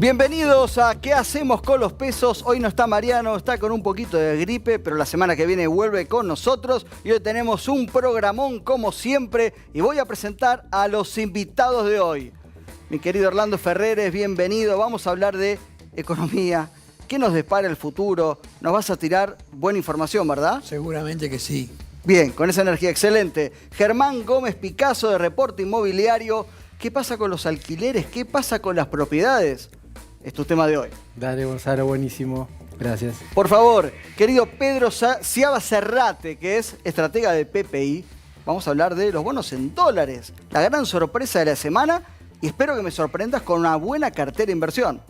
Bienvenidos a ¿Qué hacemos con los pesos? Hoy no está Mariano, está con un poquito de gripe, pero la semana que viene vuelve con nosotros. Y hoy tenemos un programón como siempre y voy a presentar a los invitados de hoy. Mi querido Orlando Ferreres, bienvenido. Vamos a hablar de economía. ¿Qué nos depara el futuro? Nos vas a tirar buena información, ¿verdad? Seguramente que sí. Bien, con esa energía excelente. Germán Gómez Picasso de Reporte Inmobiliario. ¿Qué pasa con los alquileres? ¿Qué pasa con las propiedades? Es tu tema de hoy. Dale, Gonzalo, buenísimo. Gracias. Por favor, querido Pedro Ciaba Serrate, que es estratega de PPI, vamos a hablar de los bonos en dólares. La gran sorpresa de la semana y espero que me sorprendas con una buena cartera de inversión.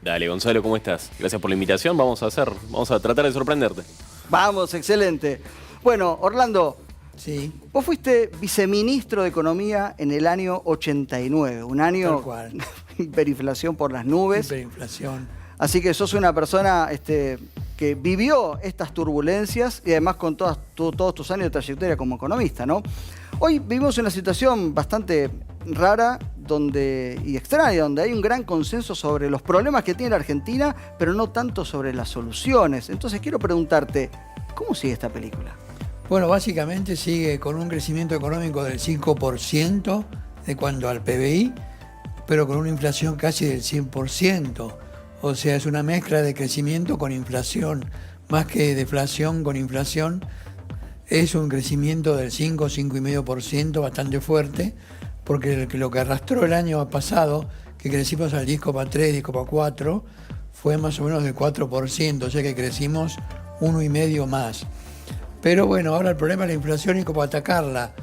Dale, Gonzalo, ¿cómo estás? Gracias por la invitación. Vamos a tratar de sorprenderte. Vamos, excelente. Bueno, Orlando, Sí. vos fuiste viceministro de Economía en el año 89, un año Tal cual. hiperinflación por las nubes. Hiperinflación. Así que sos una persona que vivió estas turbulencias y además con todos tus años de trayectoria como economista, ¿no? Hoy vivimos una situación bastante rara y extraña, donde hay un gran consenso sobre los problemas que tiene la Argentina, pero no tanto sobre las soluciones. Entonces quiero preguntarte, ¿cómo sigue esta película? Bueno, básicamente sigue con un crecimiento económico del 5% de cuanto al PBI, pero con una inflación casi del 100%. O sea, es una mezcla de crecimiento con inflación, más que deflación con inflación. Es un crecimiento del 5,5% bastante fuerte, porque lo que arrastró el año pasado, que crecimos al 10,3, 10,4, fue más o menos del 4%, o sea que crecimos 1,5 más. Pero bueno, ahora el problema es la inflación y cómo atacarla.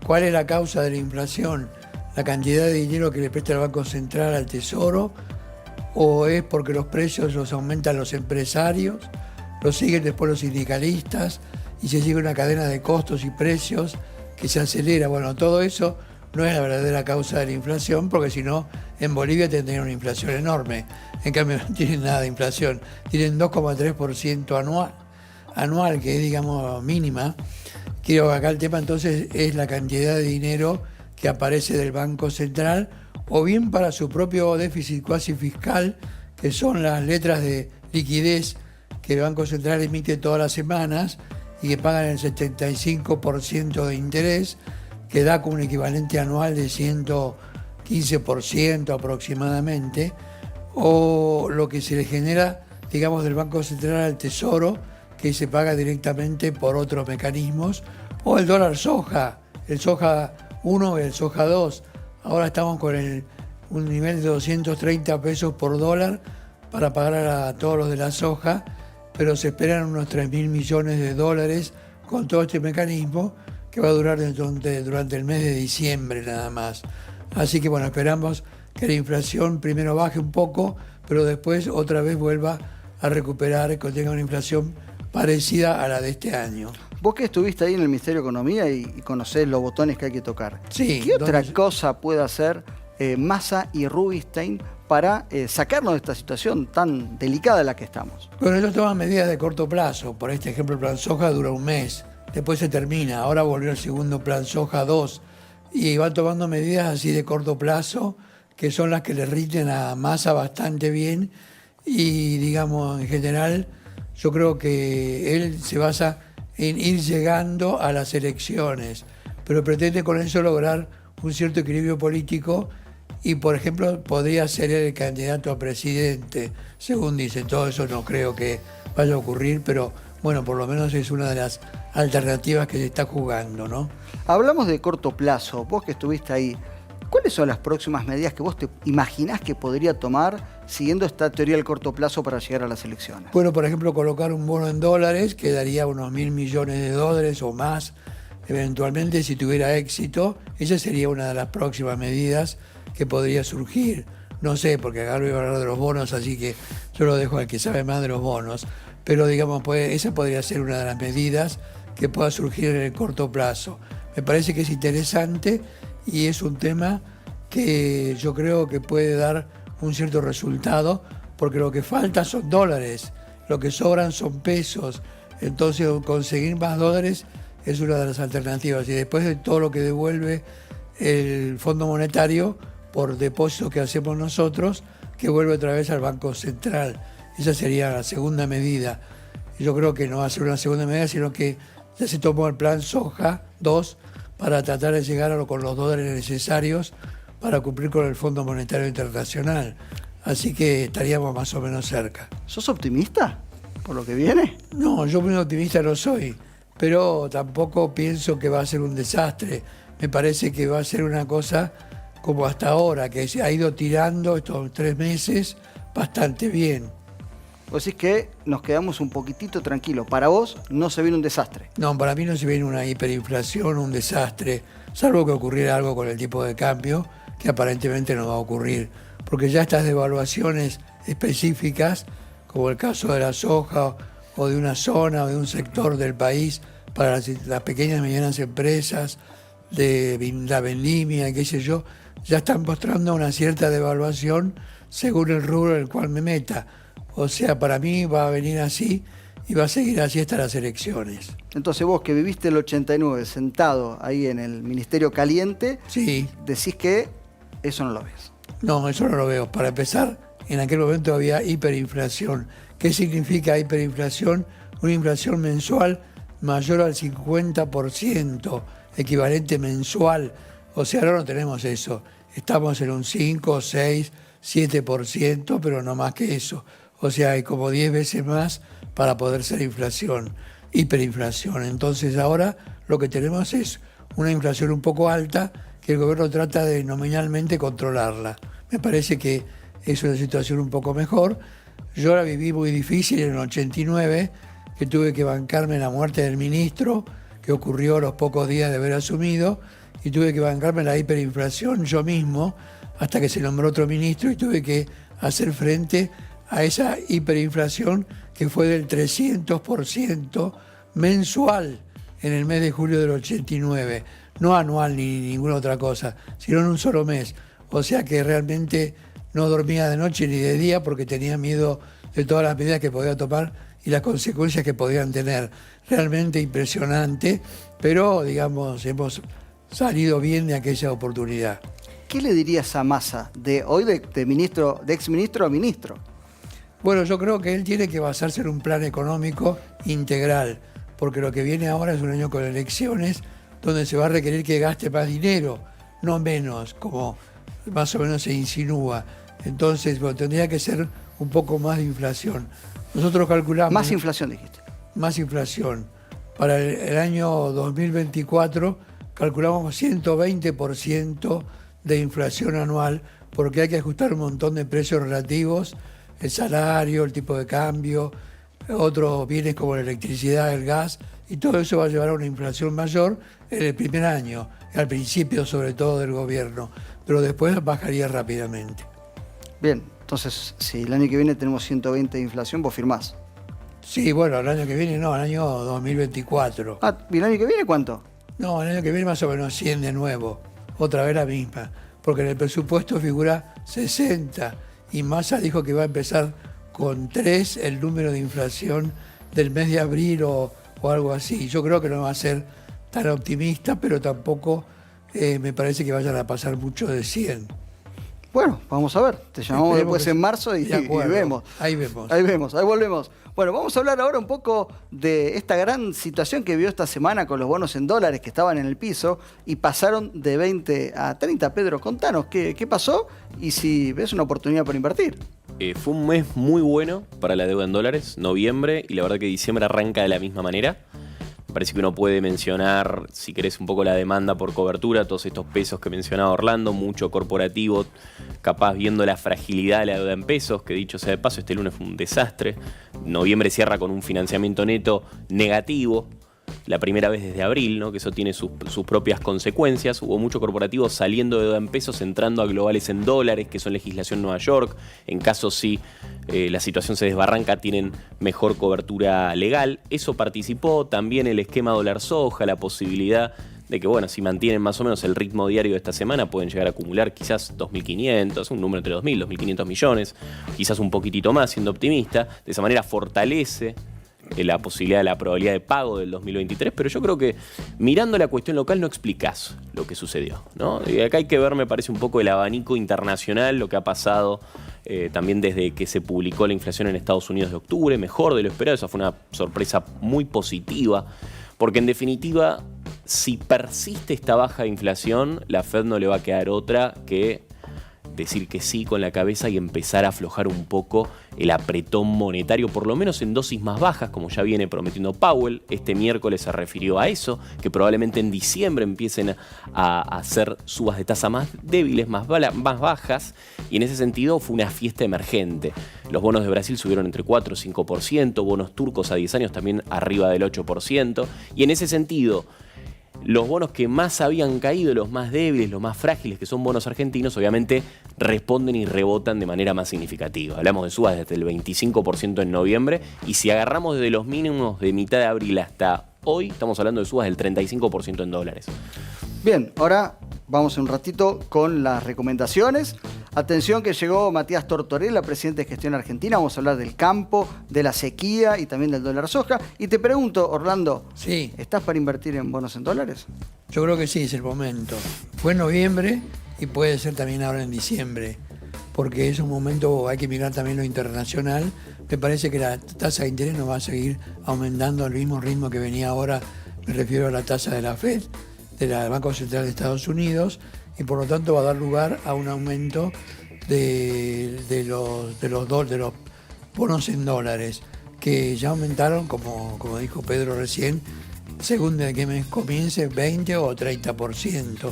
¿Cuál es la causa de la inflación? ¿La cantidad de dinero que le presta el Banco Central al Tesoro? ¿O es porque los precios los aumentan los empresarios? ¿Los siguen después los sindicalistas? Y se sigue una cadena de costos y precios que se acelera. Bueno, todo eso no es la verdadera causa de la inflación, porque si no, en Bolivia tendrían una inflación enorme. En cambio, no tienen nada de inflación. Tienen 2,3% anual, que es, digamos, mínima. Creo que acá el tema entonces es la cantidad de dinero que aparece del Banco Central, o bien para su propio déficit cuasi fiscal, que son las letras de liquidez que el Banco Central emite todas las semanas y que pagan el 75% de interés, que da como un equivalente anual de 115% aproximadamente, o lo que se le genera, digamos, del Banco Central al Tesoro, que se paga directamente por otros mecanismos, o el dólar soja, el soja 1 y el soja 2. Ahora estamos con un nivel de 230 pesos por dólar para pagar a todos los de la soja, pero se esperan unos 3.000 millones de dólares con todo este mecanismo que va a durar durante el mes de diciembre nada más. Así que bueno, esperamos que la inflación primero baje un poco, pero después otra vez vuelva a recuperar, que tenga una inflación parecida a la de este año. Vos que estuviste ahí en el Ministerio de Economía y conocés los botones que hay que tocar. Sí, ¿Qué otra cosa puede hacer Massa y Rubinstein para sacarnos de esta situación tan delicada en la que estamos? Bueno, ellos toman medidas de corto plazo. Por este ejemplo, el plan soja dura un mes, después se termina. Ahora volvió el segundo plan soja 2 y van tomando medidas así de corto plazo, que son las que le rinden a Massa bastante bien y, digamos, en general, yo creo que él se basa en ir llegando a las elecciones, pero pretende con eso lograr un cierto equilibrio político y, por ejemplo, podría ser el candidato a presidente, según dicen. Todo eso no creo que vaya a ocurrir, pero bueno, por lo menos es una de las alternativas que se está jugando, ¿no? Hablamos de corto plazo, vos que estuviste ahí, ¿cuáles son las próximas medidas que vos te imaginás que podría tomar siguiendo esta teoría del corto plazo para llegar a las elecciones? Bueno, por ejemplo, colocar un bono en dólares que daría unos 1.000 millones de dólares o más, eventualmente, si tuviera éxito. Esa sería una de las próximas medidas que podría surgir. No sé, porque acá voy a hablar de los bonos, así que yo lo dejo al que sabe más de los bonos. Pero, digamos, esa podría ser una de las medidas que pueda surgir en el corto plazo. Me parece que es interesante y es un tema que yo creo que puede dar un cierto resultado, porque lo que falta son dólares, lo que sobran son pesos. Entonces, conseguir más dólares es una de las alternativas. Y después de todo lo que devuelve el Fondo Monetario por depósitos que hacemos nosotros, que vuelve otra vez al Banco Central. Esa sería la segunda medida. Yo creo que no va a ser una segunda medida, sino que ya se tomó el plan Soja 2 para tratar de llegar con los dólares necesarios para cumplir con el Fondo Monetario Internacional. Así que estaríamos más o menos cerca. ¿Sos optimista por lo que viene? No, yo muy optimista no soy, pero tampoco pienso que va a ser un desastre. Me parece que va a ser una cosa como hasta ahora, que se ha ido tirando estos 3 meses bastante bien. Vos decís que nos quedamos un poquitito tranquilos. Para vos no se viene un desastre. No, para mí no se viene una hiperinflación, un desastre, salvo que ocurriera algo con el tipo de cambio, que aparentemente no va a ocurrir. Porque ya estas devaluaciones específicas, como el caso de la soja o de una zona o de un sector del país para las pequeñas y medianas empresas, de la vendimia, qué sé yo, ya están mostrando una cierta devaluación según el rubro en el cual me meta. O sea, para mí va a venir así y va a seguir así hasta las elecciones. Entonces vos que viviste el 89 sentado ahí en el Ministerio Caliente, Sí. decís que eso no lo ves. No, eso no lo veo. Para empezar, en aquel momento había hiperinflación. ¿Qué significa hiperinflación? Una inflación mensual mayor al 50%, equivalente mensual. O sea, ahora no tenemos eso. Estamos en un 5, 6, 7%, pero no más que eso. O sea, hay como 10 veces más para poder ser inflación, hiperinflación. Entonces ahora lo que tenemos es una inflación un poco alta que el gobierno trata de nominalmente controlarla. Me parece que es una situación un poco mejor. Yo la viví muy difícil en el 89, que tuve que bancarme la muerte del ministro, que ocurrió a los pocos días de haber asumido, y tuve que bancarme la hiperinflación yo mismo, hasta que se nombró otro ministro, y tuve que hacer frente a esa hiperinflación que fue del 300% mensual en el mes de julio del 89. No anual ni ninguna otra cosa, sino en un solo mes. O sea que realmente no dormía de noche ni de día porque tenía miedo de todas las medidas que podía tomar y las consecuencias que podían tener. Realmente impresionante, pero digamos, hemos salido bien de aquella oportunidad. ¿Qué le dirías a Massa de hoy de exministro a ministro? Bueno, yo creo que él tiene que basarse en un plan económico integral, porque lo que viene ahora es un año con elecciones donde se va a requerir que gaste más dinero, no menos, como más o menos se insinúa. Entonces, bueno, tendría que ser un poco más de inflación. Nosotros calculamos... Más inflación, dijiste. Más inflación. Para el año 2024 calculamos 120% de inflación anual, porque hay que ajustar un montón de precios relativos, el salario, el tipo de cambio, otros bienes como la electricidad, el gas, y todo eso va a llevar a una inflación mayor en el primer año, al principio sobre todo del gobierno, pero después bajaría rápidamente. Bien, entonces si el año que viene tenemos 120 de inflación, vos firmás. Sí, bueno, el año que viene no, el año 2024. Ah, ¿y el año que viene cuánto? No, el año que viene más o menos 100 de nuevo, otra vez la misma, porque en el presupuesto figura 60 y Massa dijo que va a empezar con 3 el número de inflación del mes de abril o algo así. Yo creo que no va a ser tan optimista, pero tampoco me parece que vayan a pasar mucho de 100. Bueno, vamos a ver. Te llamamos Esperemos después que en sí. marzo y De acuerdo. vemos. Ahí vemos. Ahí vemos, ahí volvemos. Bueno, vamos a hablar ahora un poco de esta gran situación que vio esta semana con los bonos en dólares que estaban en el piso y pasaron de 20 a 30. Pedro, contanos qué pasó y si ves una oportunidad para invertir. Fue un mes muy bueno para la deuda en dólares, noviembre, y la verdad que diciembre arranca de la misma manera. Parece que uno puede mencionar, si querés, un poco la demanda por cobertura, todos estos pesos que mencionaba Orlando, mucho corporativo, capaz viendo la fragilidad de la deuda en pesos, que dicho sea de paso, este lunes fue un desastre. Noviembre cierra con un financiamiento neto negativo, la primera vez desde abril, ¿no? Que eso tiene sus propias consecuencias. Hubo mucho corporativo saliendo de deuda en pesos, entrando a globales en dólares, que son legislación Nueva York. En caso si la situación se desbarranca, tienen mejor cobertura legal. Eso participó también el esquema dólar-soja, la posibilidad de que, bueno, si mantienen más o menos el ritmo diario de esta semana, pueden llegar a acumular quizás 2.500, un número entre 2.000, 2.500 millones, quizás un poquitito más, siendo optimista. De esa manera fortalece la posibilidad de la probabilidad de pago del 2023, pero yo creo que mirando la cuestión local no explicás lo que sucedió, ¿no? Y acá hay que ver, me parece, un poco el abanico internacional, lo que ha pasado también desde que se publicó la inflación en Estados Unidos de octubre, mejor de lo esperado. Esa fue una sorpresa muy positiva, porque en definitiva, si persiste esta baja de inflación, la Fed no le va a quedar otra que decir que sí con la cabeza y empezar a aflojar un poco el apretón monetario, por lo menos en dosis más bajas, como ya viene prometiendo Powell. Este miércoles se refirió a eso, que probablemente en diciembre empiecen a hacer subas de tasa más débiles, más bajas, y en ese sentido fue una fiesta emergente. Los bonos de Brasil subieron entre 4 y 5%, bonos turcos a 10 años también arriba del 8%, y en ese sentido, los bonos que más habían caído, los más débiles, los más frágiles, que son bonos argentinos, obviamente responden y rebotan de manera más significativa. Hablamos de subas desde el 25% en noviembre, y si agarramos desde los mínimos de mitad de abril hasta hoy, estamos hablando de subas del 35% en dólares. Bien, ahora vamos un ratito con las recomendaciones. Atención que llegó Matías Tortorella, presidente de Gestión Argentina. Vamos a hablar del campo, de la sequía y también del dólar soja. Y te pregunto, Orlando, Sí. ¿estás para invertir en bonos en dólares? Yo creo que sí, es el momento. Fue en noviembre y puede ser también ahora en diciembre, porque es un momento, hay que mirar también lo internacional. Me parece que la tasa de interés no va a seguir aumentando al mismo ritmo que venía ahora, me refiero a la tasa de la Fed, del Banco Central de Estados Unidos, y por lo tanto va a dar lugar a un aumento de los bonos en dólares, que ya aumentaron, como dijo Pedro recién, según de que mes comience, 20 o 30%.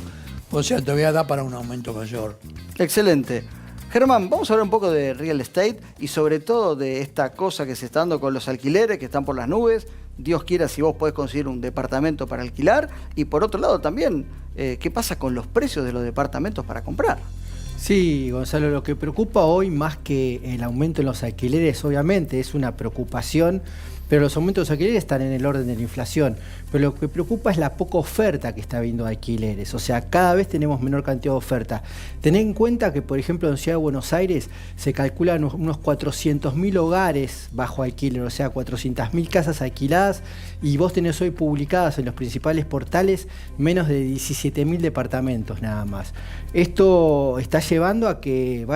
O sea, todavía da para un aumento mayor. Excelente. Germán, vamos a hablar un poco de real estate y sobre todo de esta cosa que se está dando con los alquileres que están por las nubes. Dios quiera si vos podés conseguir un departamento para alquilar. Y por otro lado también, ¿qué pasa con los precios de los departamentos para comprar? Sí, Gonzalo, lo que preocupa hoy más que el aumento en los alquileres, obviamente, es una preocupación, pero los aumentos de los alquileres están en el orden de la inflación. Pero lo que preocupa es la poca oferta que está habiendo de alquileres. O sea, cada vez tenemos menor cantidad de oferta. Tened en cuenta que, por ejemplo, en Ciudad de Buenos Aires se calculan unos 400.000 hogares bajo alquiler, o sea, 400.000 casas alquiladas, y vos tenés hoy publicadas en los principales portales menos de 17.000 departamentos nada más. Esto está llevando a que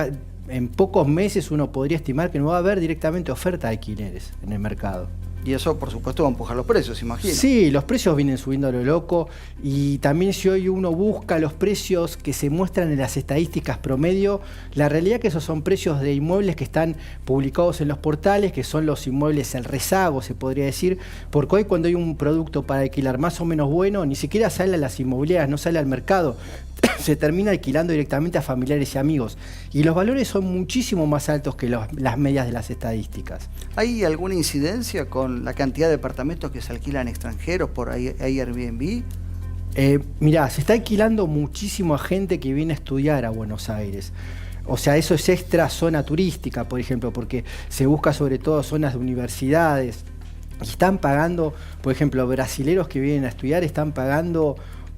en pocos meses uno podría estimar que no va a haber directamente oferta de alquileres en el mercado. Y eso, por supuesto, va a empujar los precios, imagino. Sí, los precios vienen subiendo a lo loco, y también si hoy uno busca los precios que se muestran en las estadísticas promedio, la realidad es que esos son precios de inmuebles que están publicados en los portales, que son los inmuebles al rezago, se podría decir, porque hoy cuando hay un producto para alquilar más o menos bueno, ni siquiera sale a las inmobiliarias, no sale al mercado, se termina alquilando directamente a familiares y amigos. Y los valores son muchísimo más altos que las medias de las estadísticas. ¿Hay alguna incidencia con la cantidad de departamentos que se alquilan extranjeros por Airbnb? Mirá, se está alquilando muchísimo a gente que viene a estudiar a Buenos Aires. O sea, eso es extra zona turística, por ejemplo, porque se busca sobre todo zonas de universidades. Y están pagando, por ejemplo, brasileros que vienen a estudiar están pagando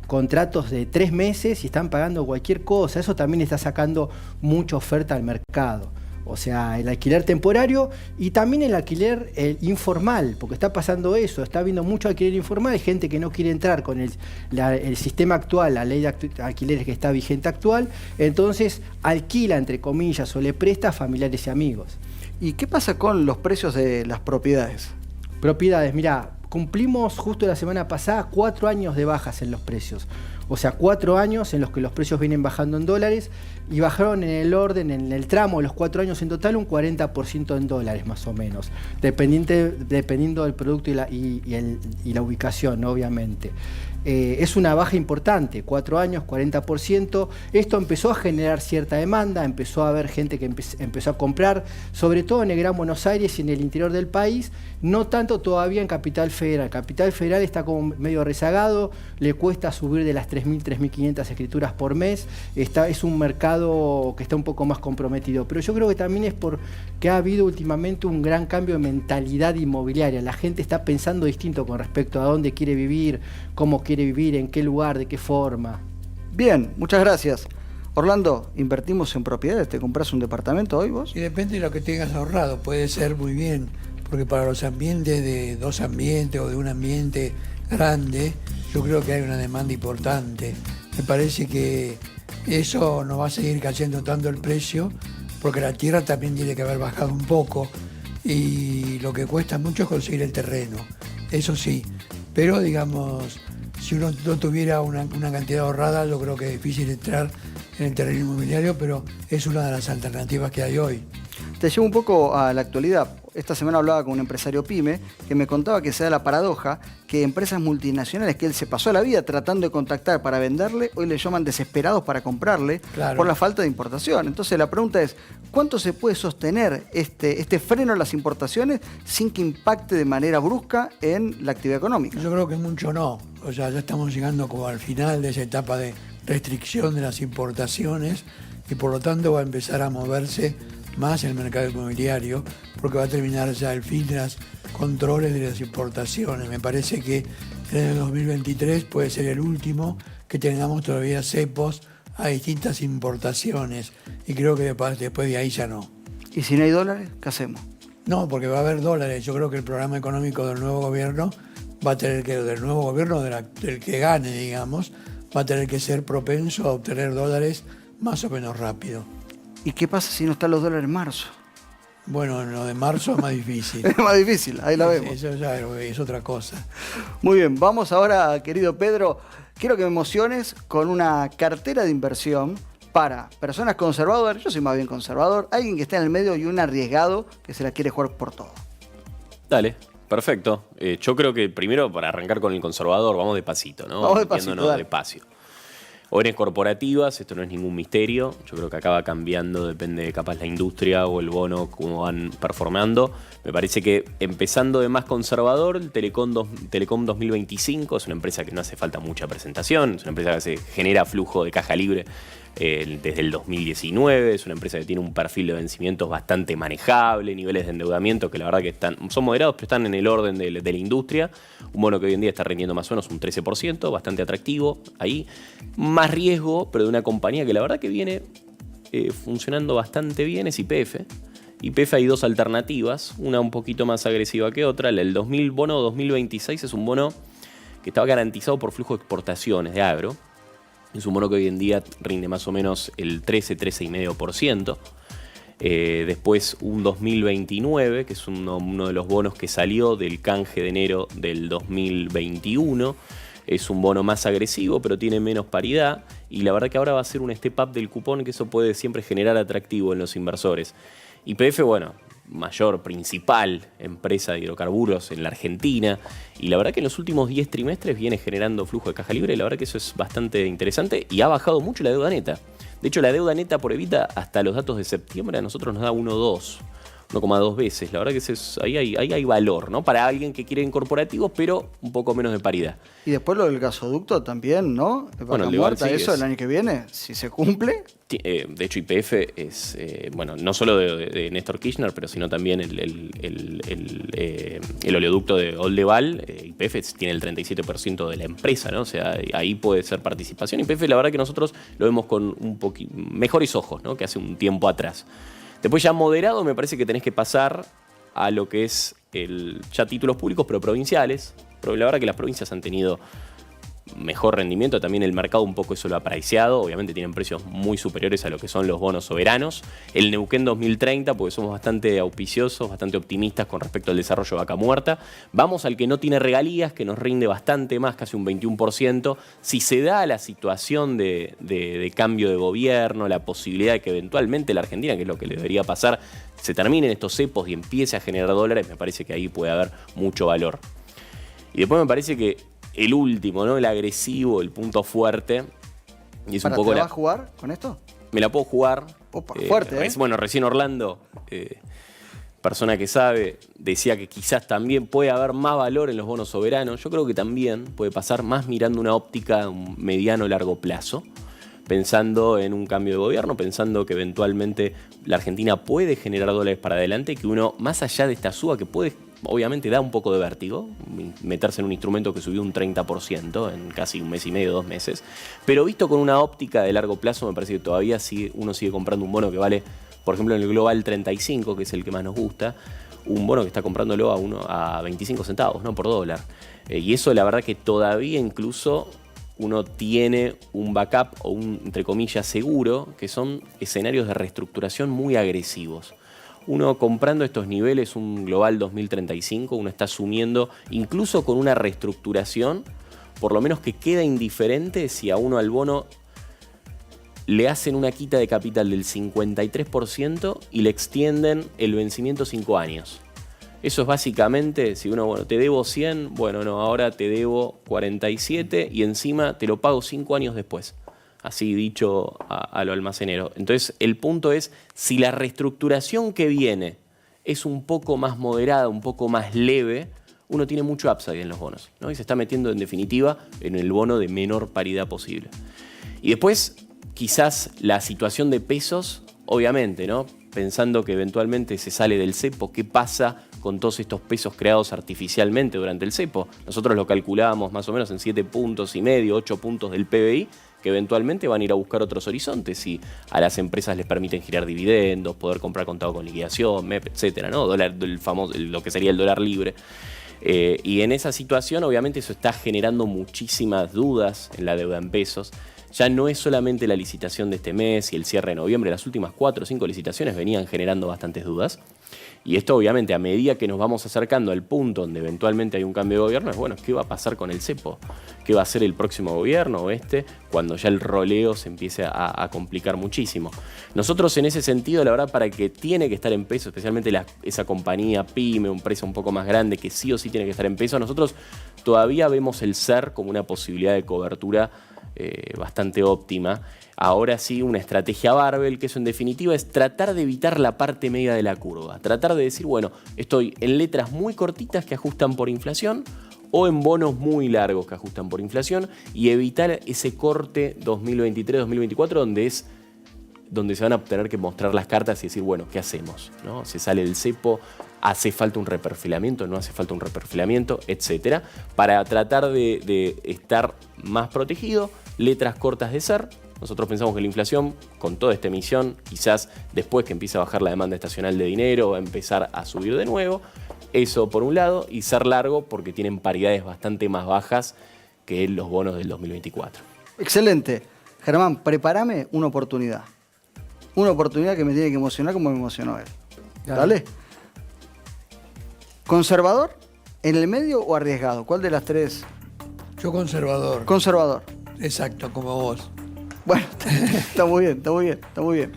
contratos de 3 meses y están pagando cualquier cosa. Eso también está sacando mucha oferta al mercado. O sea, el alquiler temporario y también el alquiler informal, porque está pasando eso, está habiendo mucho alquiler informal, hay gente que no quiere entrar con el sistema actual, la ley de alquileres que está vigente actual, entonces alquila, entre comillas, o le presta a familiares y amigos. ¿Y qué pasa con los precios de las propiedades? Propiedades, mirá, cumplimos justo la semana pasada 4 años de bajas en los precios. O sea, 4 años en los que los precios vienen bajando en dólares y bajaron en el orden, en el tramo de los 4 años en total, un 40% en dólares más o menos, dependiendo del producto y la ubicación, ¿no? Obviamente. Es una baja importante, 4 años, 40%. Esto empezó a generar cierta demanda, empezó a haber gente que empezó a comprar, sobre todo en el Gran Buenos Aires y en el interior del país, no tanto todavía en Capital Federal. Capital Federal está como medio rezagado, le cuesta subir de las 3.000, 3.500 escrituras por mes. Es un mercado que está un poco más comprometido, pero yo creo que también es porque ha habido últimamente un gran cambio de mentalidad inmobiliaria. La gente está pensando distinto con respecto a dónde quiere vivir, cómo quiere vivir, en qué lugar, de qué forma. Bien, muchas gracias. Orlando, ¿invertimos en propiedades? ¿Te compras un departamento hoy vos? Y depende de lo que tengas ahorrado, puede ser muy bien, porque para los ambientes de 2 ambientes o de un ambiente grande, yo creo que hay una demanda importante. Me parece que eso no va a seguir cayendo tanto el precio, porque la tierra también tiene que haber bajado un poco y lo que cuesta mucho es conseguir el terreno, eso sí, pero digamos, si uno no tuviera una cantidad ahorrada, yo creo que es difícil entrar en el terreno inmobiliario, pero es una de las alternativas que hay hoy. Te llevo un poco a la actualidad. Esta semana hablaba con un empresario pyme que me contaba que se da la paradoja que empresas multinacionales que él se pasó la vida tratando de contactar para venderle, hoy le llaman desesperados para comprarle por la falta de importación. Entonces la pregunta es, ¿cuánto se puede sostener este freno a las importaciones sin que impacte de manera brusca en la actividad económica? Yo creo que mucho no. O sea, ya estamos llegando como al final de esa etapa de restricción de las importaciones y por lo tanto va a empezar a moverse más el mercado inmobiliario porque va a terminar ya el fin de los controles de las importaciones. Me parece que en el 2023 puede ser el último que tengamos todavía cepos a distintas importaciones y creo que después de ahí ya no. ¿Y si no hay dólares, qué hacemos? No, porque va a haber dólares. Yo creo que el programa económico del nuevo gobierno va a tener que, del nuevo gobierno, del que gane, digamos, va a tener que ser propenso a obtener dólares más o menos rápido. ¿Y qué pasa si no están los dólares en marzo? Bueno, en lo de marzo es más difícil. Es más difícil, ahí la vemos. Eso ya es otra cosa. Muy bien, vamos ahora, querido Pedro. Quiero que me emociones con una cartera de inversión para personas conservadoras. Yo soy más bien conservador. Alguien que está en el medio y un arriesgado que se la quiere jugar por todo. Dale, perfecto. Yo creo que primero, para arrancar con el conservador, vamos despacito, ¿no? Vamos despacito, metiéndonos despacio. Órdenes corporativas, esto no es ningún misterio. Yo creo que acaba cambiando, depende de capaz la industria o el bono, cómo van performando. Me parece que empezando de más conservador, el Telecom 2025 es una empresa que no hace falta mucha presentación. Es una empresa que se genera flujo de caja libre desde el 2019. Es una empresa que tiene un perfil de vencimientos bastante manejable, niveles de endeudamiento que la verdad que son moderados, pero están en el orden de la industria. Un bono que hoy en día está rindiendo más o menos un 13%, bastante atractivo. Ahí más riesgo, pero de una compañía que la verdad que viene funcionando bastante bien, es YPF. YPF hay dos alternativas, una un poquito más agresiva que otra. El bono 2026 es un bono que estaba garantizado por flujo de exportaciones de agro. Es un bono que hoy en día rinde más o menos el 13,5%. Después un 2029, que es uno de los bonos que salió del canje de enero del 2021. Es un bono más agresivo, pero tiene menos paridad. Y la verdad que ahora va a ser un step up del cupón, que eso puede siempre generar atractivo en los inversores. YPF, bueno, principal empresa de hidrocarburos en la Argentina. Y la verdad que en los últimos 10 trimestres viene generando flujo de caja libre. Y la verdad que eso es bastante interesante. Y ha bajado mucho la deuda neta. De hecho, la deuda neta por EBITDA hasta los datos de septiembre a nosotros nos da 1,2 veces. La verdad que ahí hay valor, ¿no? Para alguien que quiere en corporativos, pero un poco menos de paridad. Y después lo del gasoducto también, ¿no? Bueno, el de Bar, sí, eso el año que viene, si se cumple. De hecho, YPF es, no solo de Néstor Kirchner, pero sino también el oleoducto de Oldeval. YPF tiene el 37% de la empresa, ¿no? O sea, ahí puede ser participación. YPF, la verdad que nosotros lo vemos con un poquito mejores ojos, ¿no? Que hace un tiempo atrás. Después ya moderado me parece que tenés que pasar a lo que es ya títulos públicos pero provinciales. Pero la verdad que las provincias han tenido mejor rendimiento, también el mercado un poco eso lo ha apreciado, obviamente tienen precios muy superiores a lo que son los bonos soberanos. El Neuquén 2030, porque somos bastante auspiciosos, bastante optimistas con respecto al desarrollo de Vaca Muerta. Vamos al que no tiene regalías, que nos rinde bastante más, casi un 21%. Si se da la situación de cambio de gobierno, la posibilidad de que eventualmente la Argentina, que es lo que le debería pasar, se terminen estos cepos y empiece a generar dólares, me parece que ahí puede haber mucho valor. Y después me parece que el último, ¿no? El agresivo, el punto fuerte. Y es un poco ¿Te la vas a jugar con esto? Me la puedo jugar. Opa, fuerte, ¿eh? Bueno, recién Orlando, persona que sabe, decía que quizás también puede haber más valor en los bonos soberanos. Yo creo que también puede pasar más mirando una óptica un mediano largo plazo, pensando en un cambio de gobierno, pensando que eventualmente la Argentina puede generar dólares para adelante, que uno, más allá de esta suba que puede, obviamente da un poco de vértigo, meterse en un instrumento que subió un 30% en casi un mes y medio, 2 meses, pero visto con una óptica de largo plazo, me parece que todavía uno sigue comprando un bono que vale, por ejemplo, en el Global 35, que es el que más nos gusta, un bono que está comprándolo a 25 centavos, ¿no? Por dólar. Y eso la verdad que todavía incluso uno tiene un backup o un, entre comillas, seguro, que son escenarios de reestructuración muy agresivos. Uno comprando estos niveles, un global 2035, uno está asumiendo, incluso con una reestructuración, por lo menos que queda indiferente si a uno al bono le hacen una quita de capital del 53% y le extienden el vencimiento 5 años. Eso es básicamente, si uno, bueno, te debo 100, bueno, no, ahora te debo 47 y encima te lo pago 5 años después. Así dicho a lo almacenero. Entonces, el punto es, si la reestructuración que viene es un poco más moderada, un poco más leve, uno tiene mucho upside en los bonos, ¿no? Y se está metiendo, en definitiva, en el bono de menor paridad posible. Y después, quizás la situación de pesos, obviamente, ¿no? Pensando que eventualmente se sale del cepo, ¿qué pasa con todos estos pesos creados artificialmente durante el cepo? Nosotros lo calculábamos más o menos en 7,5 puntos, 8 puntos del PBI, que eventualmente van a ir a buscar otros horizontes y a las empresas les permiten girar dividendos, poder comprar contado con liquidación, MEP, etcétera, ¿no? Lo que sería el dólar libre. Y en esa situación, obviamente, eso está generando muchísimas dudas en la deuda en pesos. Ya no es solamente la licitación de este mes y el cierre de noviembre, las últimas 4 o 5 licitaciones venían generando bastantes dudas. Y esto, obviamente, a medida que nos vamos acercando al punto donde eventualmente hay un cambio de gobierno, es bueno, ¿qué va a pasar con el cepo? ¿Qué va a hacer el próximo gobierno o cuando ya el roleo se empiece a complicar muchísimo? Nosotros, en ese sentido, la verdad, para que tiene que estar en peso, especialmente esa compañía pyme, un precio un poco más grande, que sí o sí tiene que estar en peso, nosotros todavía vemos el SER como una posibilidad de cobertura bastante óptima. Ahora sí, una estrategia barbell, que eso en definitiva es tratar de evitar la parte media de la curva. Tratar de decir, bueno, estoy en letras muy cortitas que ajustan por inflación o en bonos muy largos que ajustan por inflación y evitar ese corte 2023-2024 donde se van a tener que mostrar las cartas y decir, bueno, ¿qué hacemos? ¿No? Se sale del cepo, hace falta un reperfilamiento, no hace falta un reperfilamiento, etcétera, para tratar de estar más protegido. Letras cortas de SER. Nosotros pensamos que la inflación, con toda esta emisión, quizás después que empiece a bajar la demanda estacional de dinero, va a empezar a subir de nuevo. Eso por un lado, y SER largo porque tienen paridades bastante más bajas que los bonos del 2024. Excelente. Germán, prepárame una oportunidad. Una oportunidad que me tiene que emocionar como me emocionó él. ¿Dale? ¿Conservador, en el medio o arriesgado? ¿Cuál de las tres? Yo conservador. Conservador. Exacto, como vos. Bueno, está muy bien, está muy bien, está muy bien.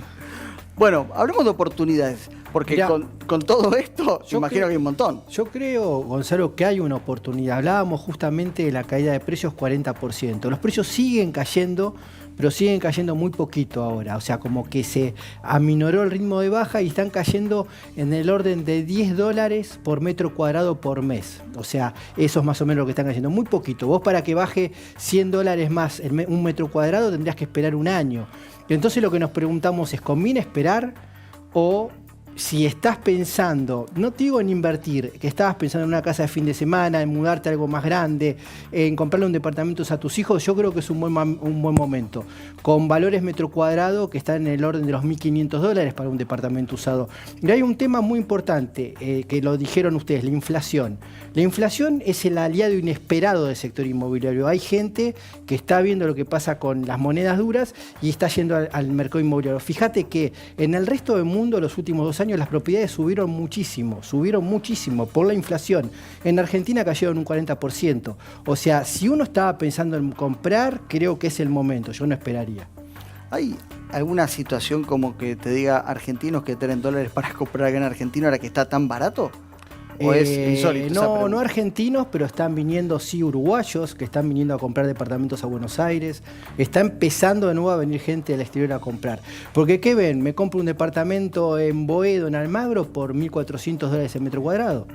Bueno, hablemos de oportunidades, porque Mirá, con todo esto, yo imagino que hay un montón. Yo creo, Gonzalo, que hay una oportunidad. Hablábamos justamente de la caída de precios 40%. Los precios siguen cayendo, pero siguen cayendo muy poquito ahora. O sea, como que se aminoró el ritmo de baja y están cayendo en el orden de $10 por metro cuadrado por mes. O sea, eso es más o menos lo que están cayendo. Muy poquito. Vos, para que baje $100 más un metro cuadrado, tendrías que esperar un año. Entonces lo que nos preguntamos es, ¿conviene esperar? O si estás pensando, no te digo en invertir, que estabas pensando en una casa de fin de semana, en mudarte a algo más grande, en comprarle un departamento a tus hijos, yo creo que es un buen momento. Con valores metro cuadrado que están en el orden de los $1.500 para un departamento usado. Y hay un tema muy importante, que lo dijeron ustedes, la inflación. La inflación es el aliado inesperado del sector inmobiliario. Hay gente que está viendo lo que pasa con las monedas duras y está yendo al mercado inmobiliario. Fíjate que en el resto del mundo, los últimos 2 años, las propiedades subieron muchísimo por la inflación. En Argentina cayeron un 40%. O sea, si uno estaba pensando en comprar, creo que es el momento, yo no esperaría. ¿Hay alguna situación como que te diga argentinos que tienen dólares para comprar acá en Argentina ahora que está tan barato? ¿O es insólito esa pregunta? No argentinos, pero están viniendo sí uruguayos que están viniendo a comprar departamentos a Buenos Aires. Está empezando de nuevo a venir gente del exterior a comprar. Porque ¿qué ven? Me compro un departamento en Boedo, en Almagro, por $1.400 el metro cuadrado.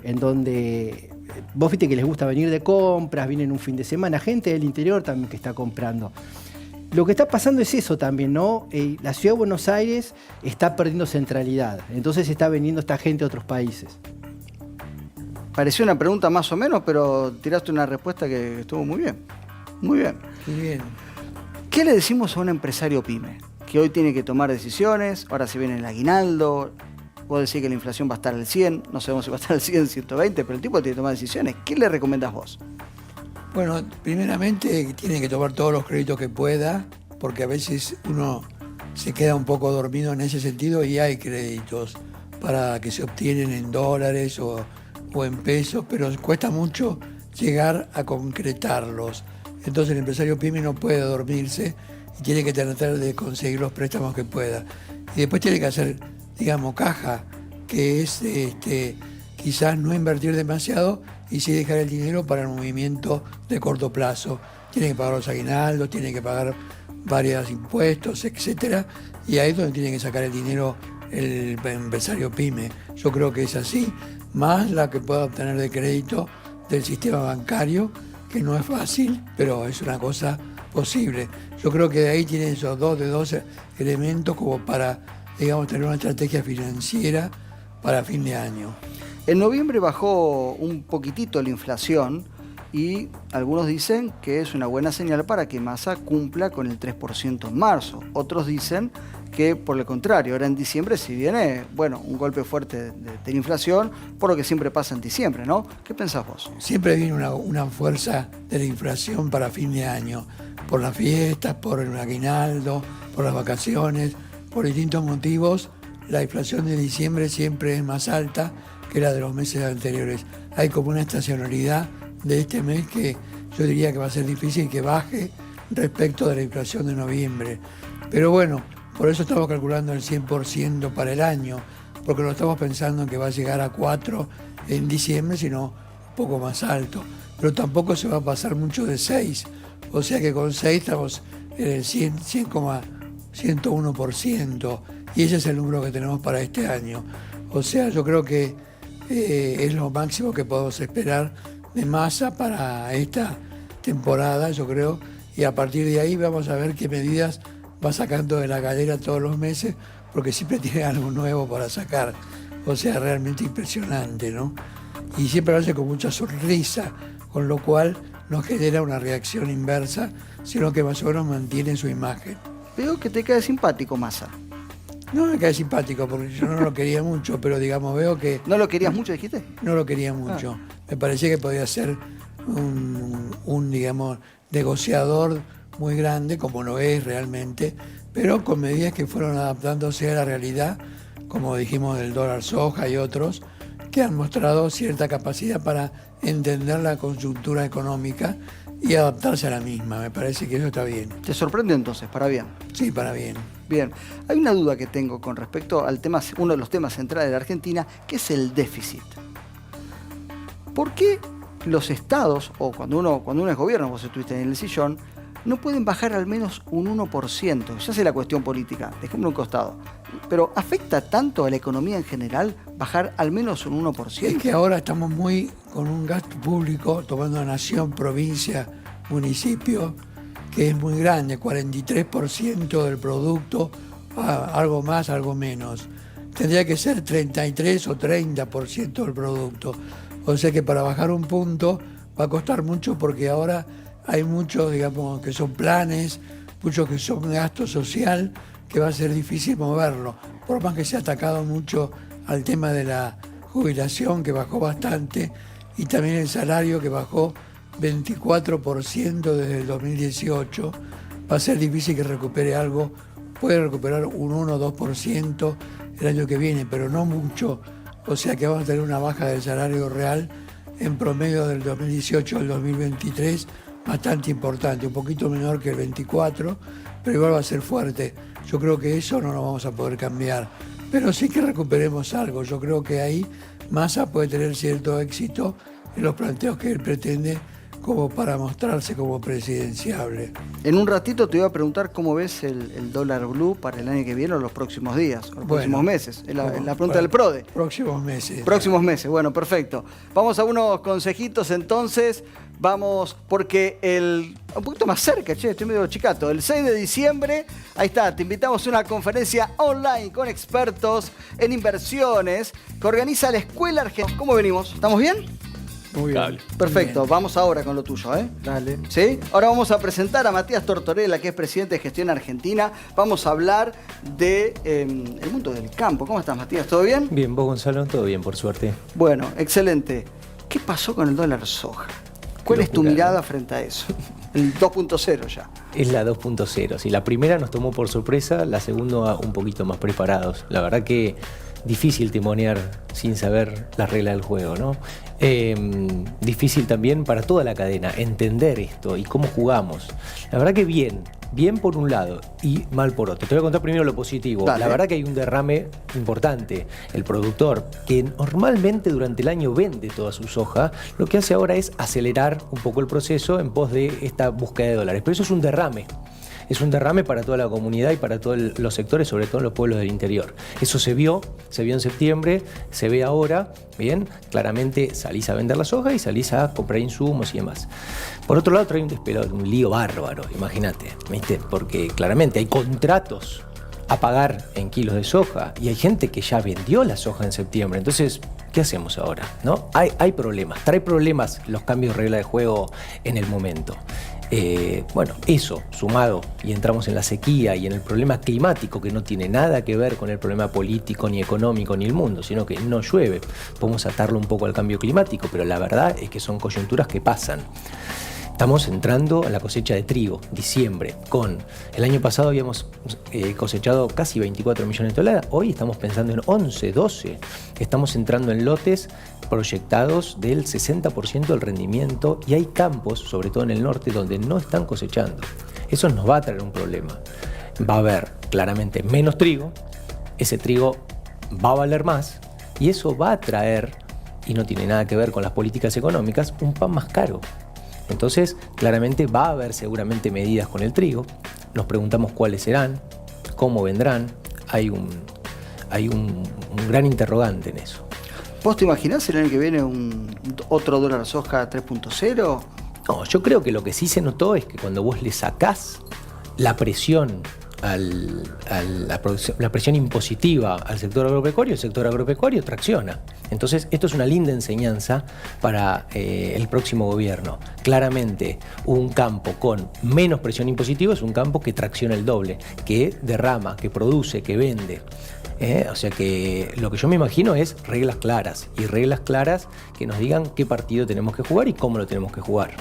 En donde vos viste que les gusta venir de compras, vienen un fin de semana, gente del interior también que está comprando. Lo que está pasando es eso también, ¿no? La ciudad de Buenos Aires está perdiendo centralidad. Entonces está viniendo esta gente a otros países. Pareció una pregunta más o menos, pero tiraste una respuesta que estuvo muy bien. Muy bien. Muy bien. ¿Qué le decimos a un empresario pyme que hoy tiene que tomar decisiones? Ahora se viene el aguinaldo. Vos decís que la inflación va a estar al 100. No sabemos si va a estar al 100, 120, pero el tipo tiene que tomar decisiones. ¿Qué le recomendás vos? Bueno, primeramente tiene que tomar todos los créditos que pueda, porque a veces uno se queda un poco dormido en ese sentido y hay créditos para que se obtienen en dólares o en pesos, pero cuesta mucho llegar a concretarlos. Entonces el empresario pyme no puede dormirse y tiene que tratar de conseguir los préstamos que pueda. Y después tiene que hacer, digamos, caja, que es quizás no invertir demasiado y sí dejar el dinero para el movimiento de corto plazo. Tiene que pagar los aguinaldos, tiene que pagar varios impuestos, etcétera, y ahí es donde tiene que sacar el dinero el empresario pyme. Yo creo que es así, más la que pueda obtener de crédito del sistema bancario, que no es fácil, pero es una cosa posible. Yo creo que de ahí tienen esos dos elementos como para, digamos, tener una estrategia financiera para fin de año. En noviembre bajó un poquitito la inflación y algunos dicen que es una buena señal para que Massa cumpla con el 3% en marzo. Otros dicen que por el contrario, ahora en diciembre si viene, bueno, un golpe fuerte de la inflación, por lo que siempre pasa en diciembre, ¿no? ¿Qué pensás vos? Siempre viene una fuerza de la inflación para fin de año, por las fiestas, por el aguinaldo, por las vacaciones, por distintos motivos. La inflación de diciembre siempre es más alta que la de los meses anteriores. Hay como una estacionalidad de este mes que yo diría que va a ser difícil que baje respecto de la inflación de noviembre. Pero bueno, por eso estamos calculando el 100% para el año, porque no estamos pensando en que va a llegar a 4 en diciembre, sino un poco más alto. Pero tampoco se va a pasar mucho de 6, o sea que con 6 estamos en el 101%, y ese es el número que tenemos para este año. O sea, yo creo que es lo máximo que podemos esperar de Massa para esta temporada, yo creo, y a partir de ahí vamos a ver qué medidas va sacando de la galera todos los meses, porque siempre tiene algo nuevo para sacar. O sea, realmente impresionante, ¿no? Y siempre lo hace con mucha sonrisa, con lo cual no genera una reacción inversa, sino que más o menos mantiene su imagen. Veo que te cae simpático Massa. No me cae simpático, porque yo no lo quería mucho, pero digamos, veo que... ¿No lo querías mucho, dijiste? No lo quería mucho. Me parecía que podía ser un digamos, negociador muy grande, como lo es realmente, pero con medidas que fueron adaptándose a la realidad, como dijimos del dólar soja y otros, que han mostrado cierta capacidad para entender la coyuntura económica y adaptarse a la misma. Me parece que eso está bien. ¿Te sorprende entonces, para bien? Sí, para bien. Bien, hay una duda que tengo con respecto al tema, uno de los temas centrales de la Argentina, que es el déficit. ¿Por qué los estados, o cuando uno es gobierno, vos estuviste en el sillón, no pueden bajar al menos un 1%? Ya sé la cuestión política, dejémoslo a un costado. Pero ¿afecta tanto a la economía en general bajar al menos un 1%? Es que ahora estamos muy con un gasto público, tomando nación, provincia, municipio, que es muy grande, 43% del producto, algo más, algo menos. Tendría que ser 33 o 30% del producto. O sea que para bajar un punto va a costar mucho, porque ahora hay muchos, digamos, que son planes, muchos que son gasto social, que va a ser difícil moverlo. Por más que se ha atacado mucho al tema de la jubilación, que bajó bastante, y también el salario, que bajó 24% desde el 2018, va a ser difícil que recupere algo. Puede recuperar un 1 o 2% el año que viene, pero no mucho. O sea que vamos a tener una baja del salario real en promedio del 2018 al 2023 bastante importante, un poquito menor que el 24, pero igual va a ser fuerte. Yo creo que eso no lo vamos a poder cambiar, pero sí que recuperemos algo. Yo creo que ahí Massa puede tener cierto éxito en los planteos que él pretende, como para mostrarse como presidenciable. En un ratito te voy a preguntar cómo ves el dólar blue para el año que viene o los próximos días, o los próximos meses. Es la pregunta del PRODE. Próximos meses. Próximos meses, bueno, perfecto. Vamos a unos consejitos entonces. Vamos, porque un poquito más cerca, estoy medio chicato, el 6 de diciembre, ahí está, te invitamos a una conferencia online con expertos en inversiones que organiza la Escuela Argentina. ¿Cómo venimos? ¿Estamos bien? Muy bien. Perfecto, Bien. vamos ahora con lo tuyo, ¿eh? Dale. ¿Sí? Ahora vamos a presentar a Matías Tortorella, que es presidente de Gestión Argentina. Vamos a hablar de el mundo del campo. ¿Cómo estás, Matías? ¿Todo bien? Bien, vos Gonzalo, todo bien, por suerte. Bueno, excelente. ¿Qué pasó con el dólar soja? ¿Cuál es tu mirada frente a eso? El 2.0 ya. Es la 2.0. Si la primera nos tomó por sorpresa, la segunda un poquito más preparados. La verdad que difícil timonear sin saber las reglas del juego, ¿no? Difícil también para toda la cadena entender esto y cómo jugamos. La verdad que bien por un lado y mal por otro. Te voy a contar primero lo positivo. Dale. La verdad que hay un derrame importante. El productor, que normalmente durante el año vende toda su soja, lo que hace ahora es acelerar un poco el proceso en pos de esta búsqueda de dólares. Pero eso es un derrame. Es un derrame para toda la comunidad y para todos los sectores, sobre todo en los pueblos del interior. Eso se vio en septiembre, se ve ahora, bien, claramente salís a vender la soja y salís a comprar insumos y demás. Por otro lado, trae un despelote, un lío bárbaro, imagínate, ¿viste? Porque claramente hay contratos a pagar en kilos de soja y hay gente que ya vendió la soja en septiembre. Entonces, ¿qué hacemos ahora? ¿No? Hay problemas, trae problemas los cambios de regla de juego en el momento. Bueno, eso sumado y entramos en la sequía y en el problema climático que no tiene nada que ver con el problema político ni económico ni el mundo, sino que no llueve. Podemos atarlo un poco al cambio climático, pero la verdad es que son coyunturas que pasan. Estamos entrando a la cosecha de trigo, diciembre, el año pasado habíamos cosechado casi 24 millones de toneladas, hoy estamos pensando en 11, 12, estamos entrando en lotes proyectados del 60% del rendimiento y hay campos, sobre todo en el norte, donde no están cosechando. Eso nos va a traer un problema. Va a haber claramente menos trigo, ese trigo va a valer más y eso va a traer, y no tiene nada que ver con las políticas económicas, un pan más caro. Entonces, claramente va a haber seguramente medidas con el trigo. Nos preguntamos cuáles serán, cómo vendrán. Hay un gran interrogante en eso. ¿Vos te imaginás el año que viene otro dólar soja 3.0? No, yo creo que lo que sí se notó es que cuando vos le sacás la presión la presión impositiva al sector agropecuario, el sector agropecuario tracciona. Entonces, esto es una linda enseñanza para el próximo gobierno. Claramente, un campo con menos presión impositiva es un campo que tracciona el doble, que derrama, que produce, que vende. O sea que lo que yo me imagino es reglas claras, y reglas claras que nos digan qué partido tenemos que jugar y cómo lo tenemos que jugar.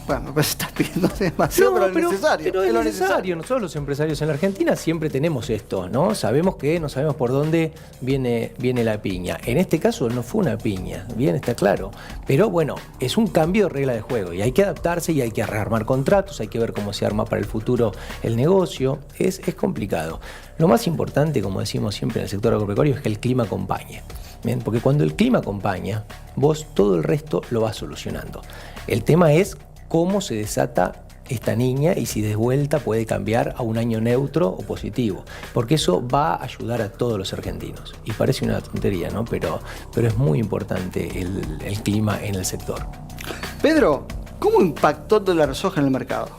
Bueno, me parece que estás pidiendo demasiado, pero es necesario. Pero es necesario. Nosotros los empresarios en la Argentina siempre tenemos esto, ¿no? Sabemos que no sabemos por dónde viene la piña. En este caso no fue una piña, bien está claro. Pero bueno, es un cambio de regla de juego y hay que adaptarse y hay que rearmar contratos, hay que ver cómo se arma para el futuro el negocio. Es complicado. Lo más importante, como decimos siempre en el sector agropecuario, es que el clima acompañe. Bien, porque cuando el clima acompaña, vos todo el resto lo vas solucionando. El tema es cómo se desata esta niña y si de vuelta puede cambiar a un año neutro o positivo, porque eso va a ayudar a todos los argentinos. Y parece una tontería, ¿no? Pero es muy importante el clima en el sector. Pedro, ¿cómo impactó el dólar soja en el mercado?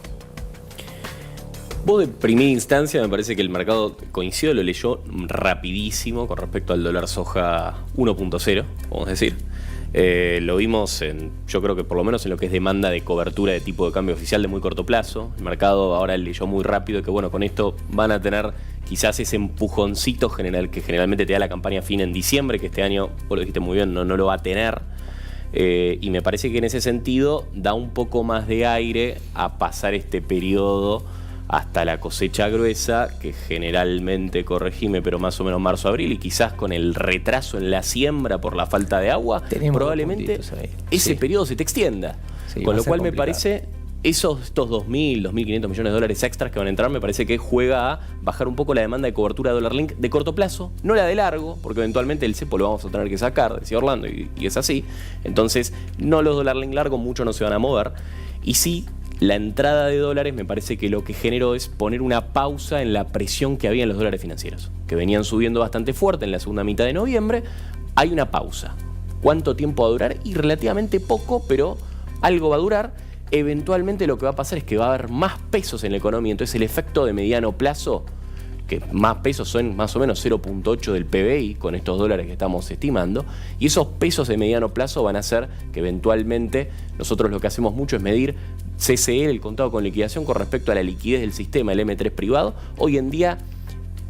Vos de primera instancia me parece que el mercado, coincido, lo leyó rapidísimo con respecto al dólar soja 1.0, vamos a decir. Lo vimos yo creo que por lo menos en lo que es demanda de cobertura de tipo de cambio oficial de muy corto plazo. El mercado ahora leyó muy rápido que bueno, con esto van a tener quizás ese empujoncito general que generalmente te da la campaña fin en diciembre, que este año, vos lo dijiste muy bien, no lo va a tener. Y me parece que en ese sentido da un poco más de aire a pasar este periodo hasta la cosecha gruesa, que generalmente, corregime, pero más o menos marzo-abril, y quizás con el retraso en la siembra por la falta de agua, tenemos probablemente ese periodo se te extienda. Sí, con lo cual me parece, estos 2.000, 2.500 millones de dólares extras que van a entrar, me parece que juega a bajar un poco la demanda de cobertura de dólar link de corto plazo, no la de largo, porque eventualmente el cepo lo vamos a tener que sacar, decía Orlando, y es así. Entonces, no los dólar link largos, mucho no se van a mover, y sí, la entrada de dólares me parece que lo que generó es poner una pausa en la presión que había en los dólares financieros, que venían subiendo bastante fuerte en la segunda mitad de noviembre. Hay una pausa. ¿Cuánto tiempo va a durar? Y relativamente poco, pero algo va a durar. Eventualmente lo que va a pasar es que va a haber más pesos en la economía, entonces el efecto de mediano plazo, que más pesos son más o menos 0.8 del PBI con estos dólares que estamos estimando, y esos pesos de mediano plazo van a hacer que eventualmente nosotros lo que hacemos mucho es medir CCL, el contado con liquidación, con respecto a la liquidez del sistema, el M3 privado. Hoy en día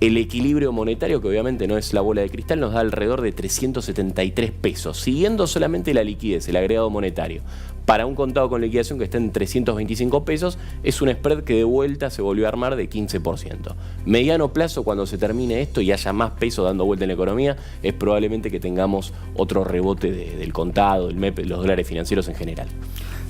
El equilibrio monetario, que obviamente no es la bola de cristal, nos da alrededor de 373 pesos, siguiendo solamente la liquidez, el agregado monetario. Para un contado con liquidación que está en 325 pesos, es un spread que de vuelta se volvió a armar de 15%. Mediano plazo, cuando se termine esto y haya más peso dando vuelta en la economía, es probablemente que tengamos otro rebote del contado, el MEP, los dólares financieros en general.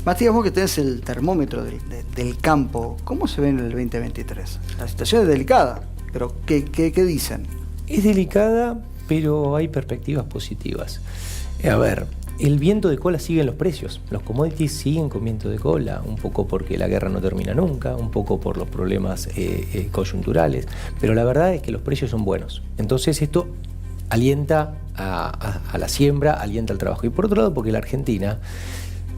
Matías, vos que tenés el termómetro del campo, ¿cómo se ve en el 2023? La situación es delicada, pero ¿qué dicen? Es delicada, pero hay perspectivas positivas. A ver, el viento de cola sigue en los precios. Los commodities siguen con viento de cola, un poco porque la guerra no termina nunca, un poco por los problemas coyunturales, pero la verdad es que los precios son buenos. Entonces esto alienta a la siembra, alienta al trabajo. Y por otro lado, porque la Argentina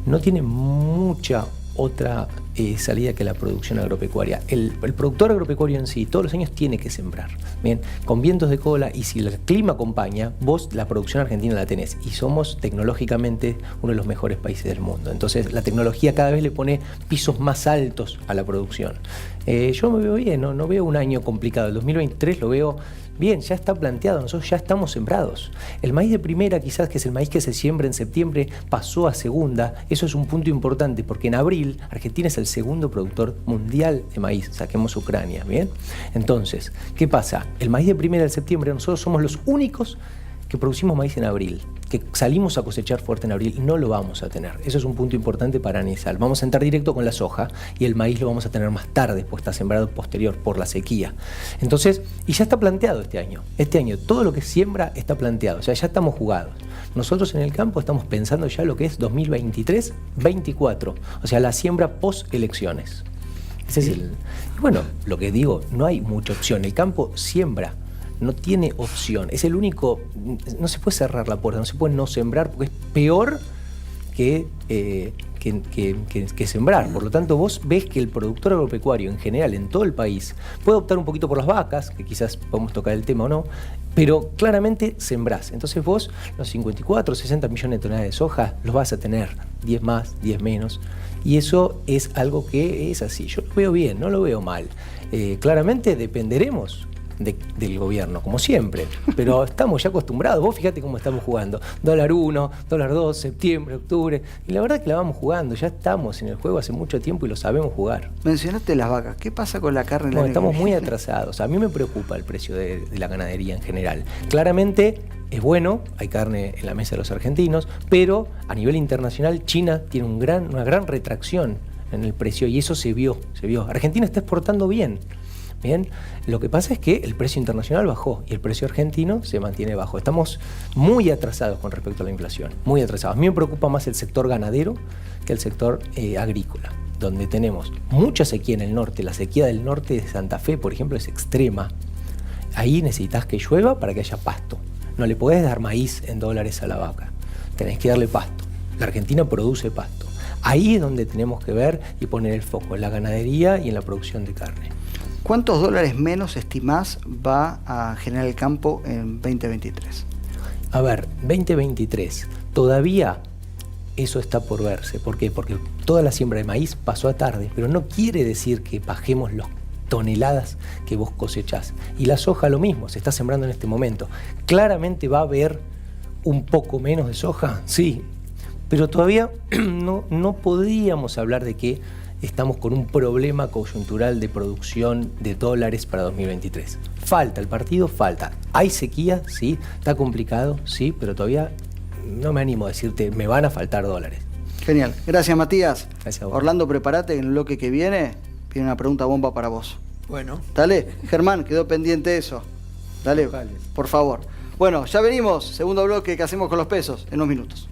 no tiene mucha otra salida que la producción agropecuaria. El productor agropecuario en sí todos los años tiene que sembrar, bien, con vientos de cola, y si el clima acompaña, vos la producción argentina la tenés, y somos tecnológicamente uno de los mejores países del mundo. Entonces la tecnología cada vez le pone pisos más altos a la producción. Yo me veo bien, no veo un año complicado. El 2023 lo veo bien, ya está planteado, nosotros ya estamos sembrados. El maíz de primera, quizás, que es el maíz que se siembra en septiembre, pasó a segunda. Eso es un punto importante, porque en abril Argentina es el segundo productor mundial de maíz, saquemos Ucrania, ¿bien? Entonces, ¿qué pasa? El maíz de primera de septiembre, nosotros somos los únicos que producimos maíz en abril, que salimos a cosechar fuerte en abril, no lo vamos a tener. Eso es un punto importante para analizar. Vamos a entrar directo con la soja, y el maíz lo vamos a tener más tarde, pues está sembrado posterior por la sequía. Entonces, y ya está planteado este año. Este año todo lo que siembra está planteado, o sea, ya estamos jugados. Nosotros en el campo estamos pensando ya lo que es 2023-24, o sea, la siembra post elecciones. Ese es el... Bueno, lo que digo, no hay mucha opción. El campo siembra, no tiene opción. Es el único... No se puede cerrar la puerta, no se puede no sembrar, porque es peor que sembrar. Por lo tanto, vos ves que el productor agropecuario en general, en todo el país, puede optar un poquito por las vacas, que quizás podemos tocar el tema o no, pero claramente sembrás. Entonces vos los 54, 60 millones de toneladas de soja los vas a tener, 10 más, 10 menos. Y eso es algo que es así. Yo lo veo bien, no lo veo mal. Claramente dependeremos del gobierno, como siempre, pero estamos ya acostumbrados. Vos fíjate cómo estamos jugando, dólar 1, dólar 2, septiembre, octubre, y la verdad que la vamos jugando, ya estamos en el juego hace mucho tiempo y lo sabemos jugar. Mencionaste las vacas, ¿qué pasa con la carne? No, estamos muy atrasados. A mí me preocupa el precio de la ganadería en general. Claramente es bueno, hay carne en la mesa de los argentinos, pero a nivel internacional China tiene una gran retracción en el precio, y eso se vio. Argentina está exportando bien. Bien, lo que pasa es que el precio internacional bajó y el precio argentino se mantiene bajo. Estamos muy atrasados con respecto a la inflación, muy atrasados. A mí me preocupa más el sector ganadero que el sector agrícola, donde tenemos mucha sequía en el norte. La sequía del norte de Santa Fe, por ejemplo, es extrema. Ahí necesitas que llueva para que haya pasto. No le podés dar maíz en dólares a la vaca, tenés que darle pasto. La Argentina produce pasto. Ahí es donde tenemos que ver y poner el foco, en la ganadería y en la producción de carne. ¿Cuántos dólares menos estimás va a generar el campo en 2023? A ver, 2023, todavía eso está por verse. ¿Por qué? Porque toda la siembra de maíz pasó a tarde, pero no quiere decir que bajemos las toneladas que vos cosechás. Y la soja lo mismo, se está sembrando en este momento. Claramente va a haber un poco menos de soja, sí, pero todavía no podríamos hablar de que estamos con un problema coyuntural de producción de dólares para 2023. Falta, el partido falta. Hay sequía, sí, está complicado, sí, pero todavía no me animo a decirte, me van a faltar dólares. Genial. Gracias, Matías. Gracias a vos. Orlando, prepárate, en el bloque que viene una pregunta bomba para vos. Bueno. Dale, Germán, quedó pendiente eso. Dale, por favor. Bueno, ya venimos. Segundo bloque que hacemos con los pesos en unos minutos.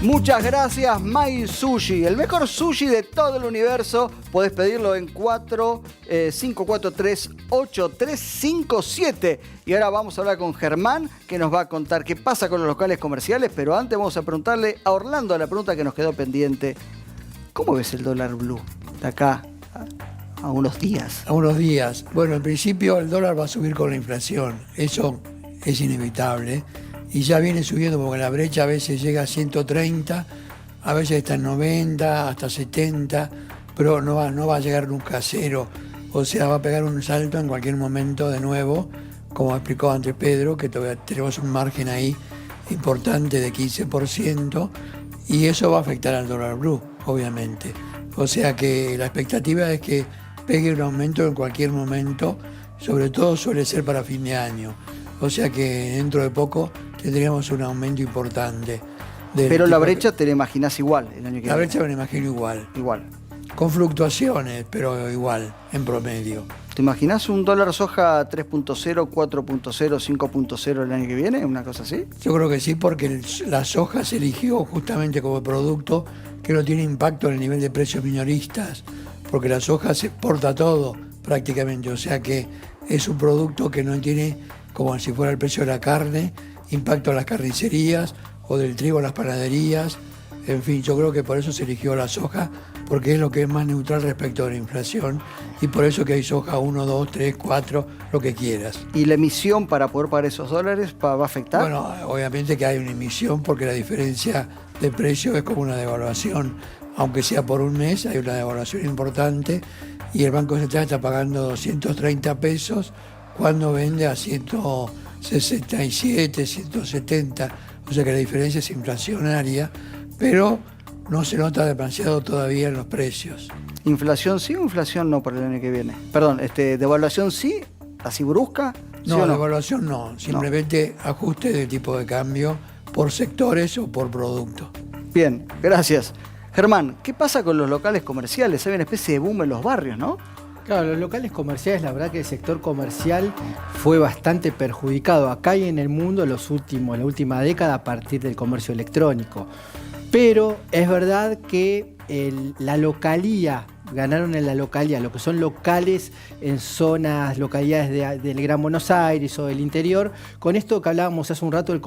Muchas gracias, My Sushi, el mejor sushi de todo el universo. Podés pedirlo en 543-8357. Y ahora vamos a hablar con Germán, que nos va a contar qué pasa con los locales comerciales. Pero antes vamos a preguntarle a Orlando la pregunta que nos quedó pendiente. ¿Cómo ves el dólar blue de acá a unos días? A unos días. Bueno, en principio el dólar va a subir con la inflación. Eso es inevitable. Y ya viene subiendo porque la brecha a veces llega a 130, a veces está en 90, hasta 70. pero no va a llegar nunca a cero. O sea, va a pegar un salto en cualquier momento de nuevo, como explicó antes Pedro, que todavía tenemos un margen ahí importante de 15%, y eso va a afectar al dólar blue, obviamente. O sea que la expectativa es que pegue un aumento en cualquier momento, sobre todo suele ser para fin de año. O sea que dentro de poco tendríamos un aumento importante. Pero la brecha te la imaginás igual el año que viene. La brecha me la imagino igual. Igual. Con fluctuaciones, pero igual, en promedio. ¿Te imaginás un dólar soja 3.0, 4.0, 5.0 el año que viene? ¿Una cosa así? Yo creo que sí, porque la soja se eligió justamente como producto que no tiene impacto en el nivel de precios minoristas, porque la soja se exporta todo prácticamente, o sea que es un producto que no tiene, como si fuera el precio de la carne, impacto en las carnicerías o del trigo en las panaderías. En fin, yo creo que por eso se eligió la soja, porque es lo que es más neutral respecto a la inflación, y por eso que hay soja 1, 2, 3, 4, lo que quieras. ¿Y la emisión para poder pagar esos dólares va a afectar? Bueno, obviamente que hay una emisión, porque la diferencia de precio es como una devaluación. Aunque sea por un mes, hay una devaluación importante, y el Banco Central está pagando 230 pesos cuando vende a 167, 170, o sea que la diferencia es inflacionaria, pero no se nota demasiado todavía en los precios. ¿Inflación sí o inflación no para el año que viene? Perdón, ¿devaluación sí? ¿Así brusca? ¿Sí No, o no? devaluación no, simplemente ajuste de tipo de cambio por sectores o por producto. Bien, gracias. Germán, ¿qué pasa con los locales comerciales? Hay una especie de boom en los barrios, ¿no? Claro, los locales comerciales, la verdad que el sector comercial fue bastante perjudicado acá y en el mundo la última década a partir del comercio electrónico. Pero es verdad que la localía, ganaron en la localidad, lo que son locales en zonas, localidades del Gran Buenos Aires o del interior, con esto que hablábamos hace un rato de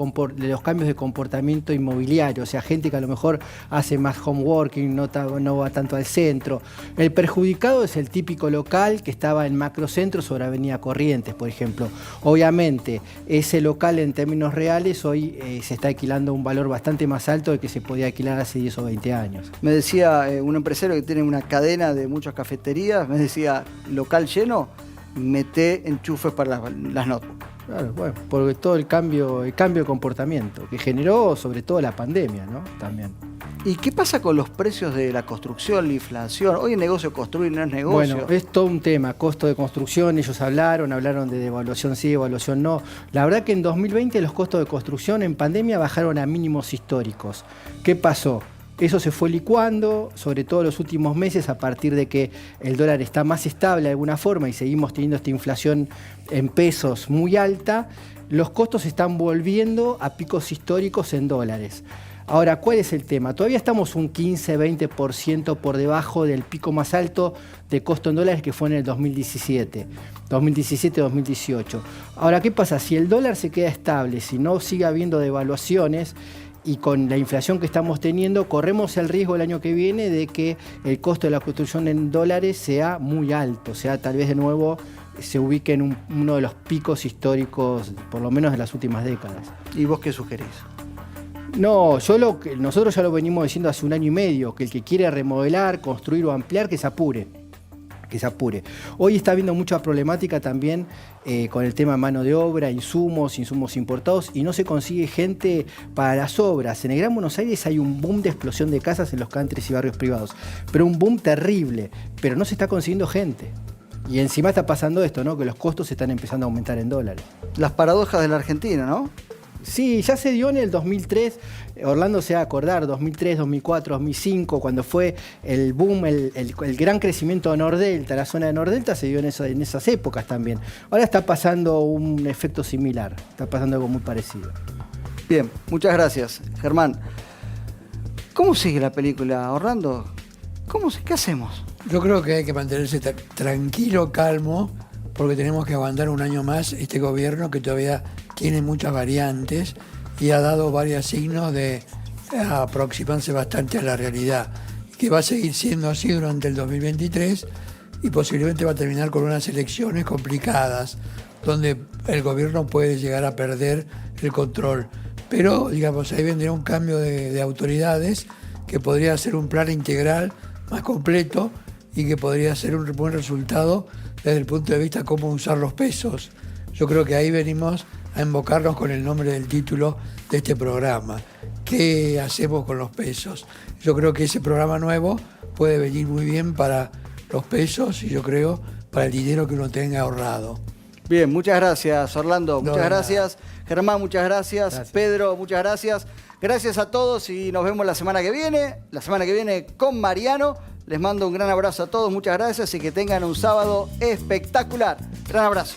los cambios de comportamiento inmobiliario, o sea, gente que a lo mejor hace más home working, no va tanto al centro. El perjudicado es el típico local que estaba en macrocentro sobre Avenida Corrientes, por ejemplo. Obviamente, ese local en términos reales hoy se está alquilando a un valor bastante más alto del que se podía alquilar hace 10 o 20 años. Me decía un empresario que tiene una cadena de muchas cafeterías, me decía, local lleno, mete enchufes para las notebooks. Claro, bueno, porque todo el cambio de comportamiento que generó sobre todo la pandemia, ¿no? También. ¿Y qué pasa con los precios de la construcción, la inflación? Hoy el negocio construir no es negocio. Bueno, es todo un tema, costo de construcción, ellos hablaron de devaluación sí, devaluación no. La verdad que en 2020 los costos de construcción en pandemia bajaron a mínimos históricos. ¿Qué pasó? Eso se fue licuando, sobre todo en los últimos meses, a partir de que el dólar está más estable de alguna forma y seguimos teniendo esta inflación en pesos muy alta, los costos están volviendo a picos históricos en dólares. Ahora, ¿cuál es el tema? Todavía estamos un 15-20% por debajo del pico más alto de costo en dólares que fue en el 2017-2018. Ahora, ¿qué pasa? Si el dólar se queda estable, si no sigue habiendo devaluaciones, y con la inflación que estamos teniendo, corremos el riesgo el año que viene de que el costo de la construcción en dólares sea muy alto, o sea, tal vez de nuevo se ubique en uno de los picos históricos, por lo menos de las últimas décadas. ¿Y vos qué sugerís? No, nosotros ya lo venimos diciendo hace un año y medio, que el que quiere remodelar, construir o ampliar, que se apure. Hoy está habiendo mucha problemática también con el tema mano de obra, insumos importados, y no se consigue gente para las obras. En el Gran Buenos Aires hay un boom de explosión de casas en los countries y barrios privados, pero un boom terrible, pero no se está consiguiendo gente. Y encima está pasando esto, ¿no? Que los costos están empezando a aumentar en dólares. Las paradojas de la Argentina, ¿no? Sí, ya se dio en el 2003, Orlando se va a acordar, 2003, 2004, 2005, cuando fue el boom, el gran crecimiento de Nordelta, la zona de Nordelta se dio en esas épocas también. Ahora está pasando un efecto similar, está pasando algo muy parecido. Bien, muchas gracias, Germán. ¿Cómo sigue la película, Orlando? ¿Qué hacemos? Yo creo que hay que mantenerse tranquilo, calmo, porque tenemos que aguantar un año más este gobierno que todavía tiene muchas variantes y ha dado varios signos de aproximarse bastante a la realidad, que va a seguir siendo así durante el 2023 y posiblemente va a terminar con unas elecciones complicadas, donde el gobierno puede llegar a perder el control. Pero, digamos, ahí vendría un cambio de autoridades que podría ser un plan integral más completo y que podría ser un buen resultado desde el punto de vista de cómo usar los pesos. Yo creo que ahí venimos a invocarnos con el nombre del título de este programa. ¿Qué hacemos con los pesos? Yo creo que ese programa nuevo puede venir muy bien para los pesos y yo creo para el dinero que uno tenga ahorrado. Bien, muchas gracias, Orlando. No, Muchas de gracias. Germán, muchas gracias. Gracias. Pedro, muchas gracias. Gracias a todos y nos vemos la semana que viene. La semana que viene con Mariano. Les mando un gran abrazo a todos. Muchas gracias y que tengan un sábado espectacular. Gran abrazo.